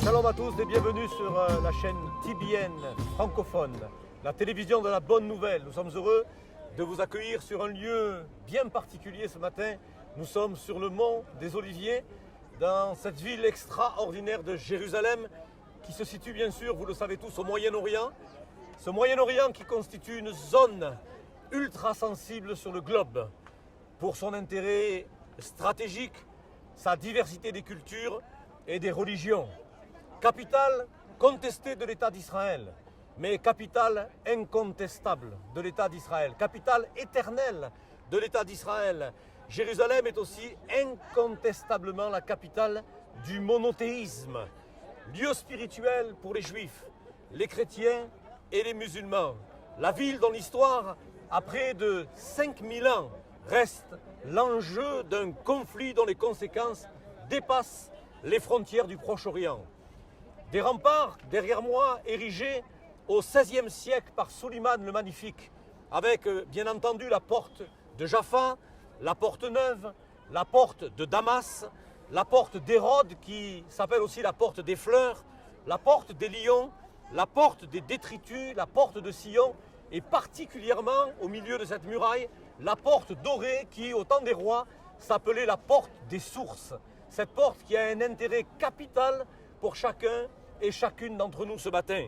Shalom à tous et bienvenue sur la chaîne TBN francophone, la télévision de la bonne nouvelle. Nous sommes heureux de vous accueillir sur un lieu bien particulier ce matin. Nous sommes sur le mont des Oliviers, dans cette ville extraordinaire de Jérusalem, qui se situe bien sûr, vous le savez tous, au Moyen-Orient. Ce Moyen-Orient qui constitue une zone ultra sensible sur le globe, pour son intérêt stratégique, sa diversité des cultures et des religions. Capitale contestée de l'État d'Israël, mais capitale incontestable de l'État d'Israël, capitale éternelle de l'État d'Israël. Jérusalem est aussi incontestablement la capitale du monothéisme, lieu spirituel pour les Juifs, les chrétiens et les musulmans. La ville dont l'histoire, à près de 5000 ans, reste l'enjeu d'un conflit dont les conséquences dépassent les frontières du Proche-Orient. Des remparts derrière moi érigés au XVIe siècle par Soliman le Magnifique, avec bien entendu la porte de Jaffa, la porte Neuve, la porte de Damas, la porte d'Hérode qui s'appelle aussi la porte des fleurs, la porte des lions, la porte des détritus, la porte de Sion et particulièrement au milieu de cette muraille, la porte dorée qui au temps des rois s'appelait la porte des sources. Cette porte qui a un intérêt capital pour chacun et chacune d'entre nous ce matin.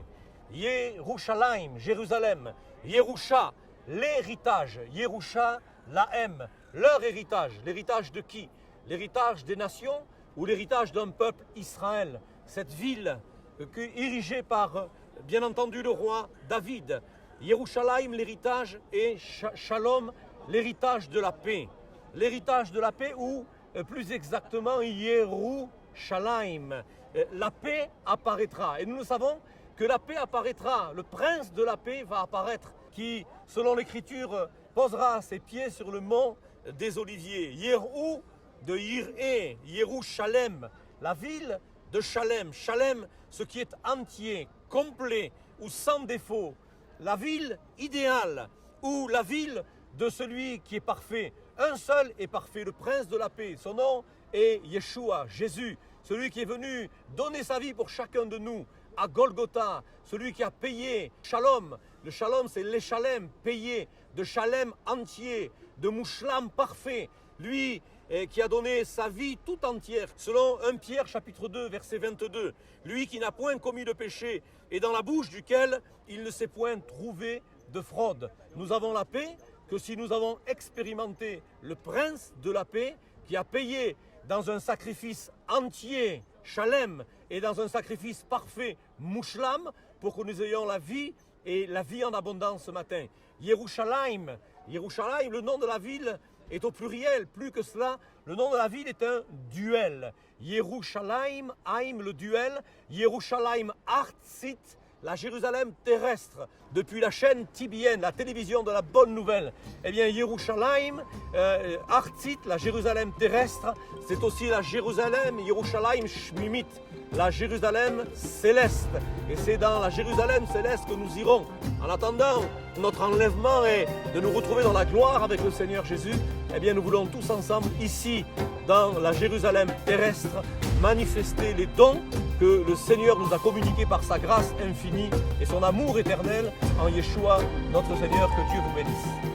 Yerushalayim, Jérusalem, Yerusha, l'héritage, Yerusha, Lahem, leur héritage. L'héritage de qui? L'héritage des nations ou l'héritage d'un peuple Israël? Cette ville érigée par, bien entendu, le roi David. Yerushalayim, l'héritage, et Shalom, l'héritage de la paix. L'héritage de la paix ou, plus exactement, Yerushalayim. La paix apparaîtra. Et nous le savons que la paix apparaîtra. Le prince de la paix va apparaître, qui, selon l'Écriture, posera ses pieds sur le mont des Oliviers. Yerou de Yir'é, Yerushalem, la ville de Shalem. Shalem, ce qui est entier, complet ou sans défaut. La ville idéale ou la ville de celui qui est parfait. Un seul est parfait, le prince de la paix. Son nom est Yeshua, Jésus. Celui qui est venu donner sa vie pour chacun de nous à Golgotha, celui qui a payé Shalom. Le Shalom, c'est l'échalem, payé, de Shalem entier, de Mouchlam parfait. Lui qui a donné sa vie tout entière, selon 1 Pierre chapitre 2, verset 22. Lui qui n'a point commis de péché et dans la bouche duquel il ne s'est point trouvé de fraude. Nous avons la paix que si nous avons expérimenté le prince de la paix qui a payé dans un sacrifice entier, Shalem, et dans un sacrifice parfait, Mouchlam, pour que nous ayons la vie et la vie en abondance ce matin. Yerushalayim, Yerushalayim, le nom de la ville est au pluriel. Plus que cela, le nom de la ville est un duel. Yerushalayim, Haïm, le duel. Yerushalayim, Artzit, la Jérusalem terrestre. Depuis la chaîne TBN, la télévision de la bonne nouvelle. Eh bien, Yerushalayim, Artzit, la Jérusalem terrestre, c'est aussi la Jérusalem, Yerushalayim Shmimit, la Jérusalem céleste. Et c'est dans la Jérusalem céleste que nous irons. En attendant notre enlèvement et de nous retrouver dans la gloire avec le Seigneur Jésus, eh bien, nous voulons tous ensemble, ici, dans la Jérusalem terrestre, manifester les dons que le Seigneur nous a communiqués par sa grâce infinie et son amour éternel en Yeshua, notre Seigneur. Que Dieu vous bénisse.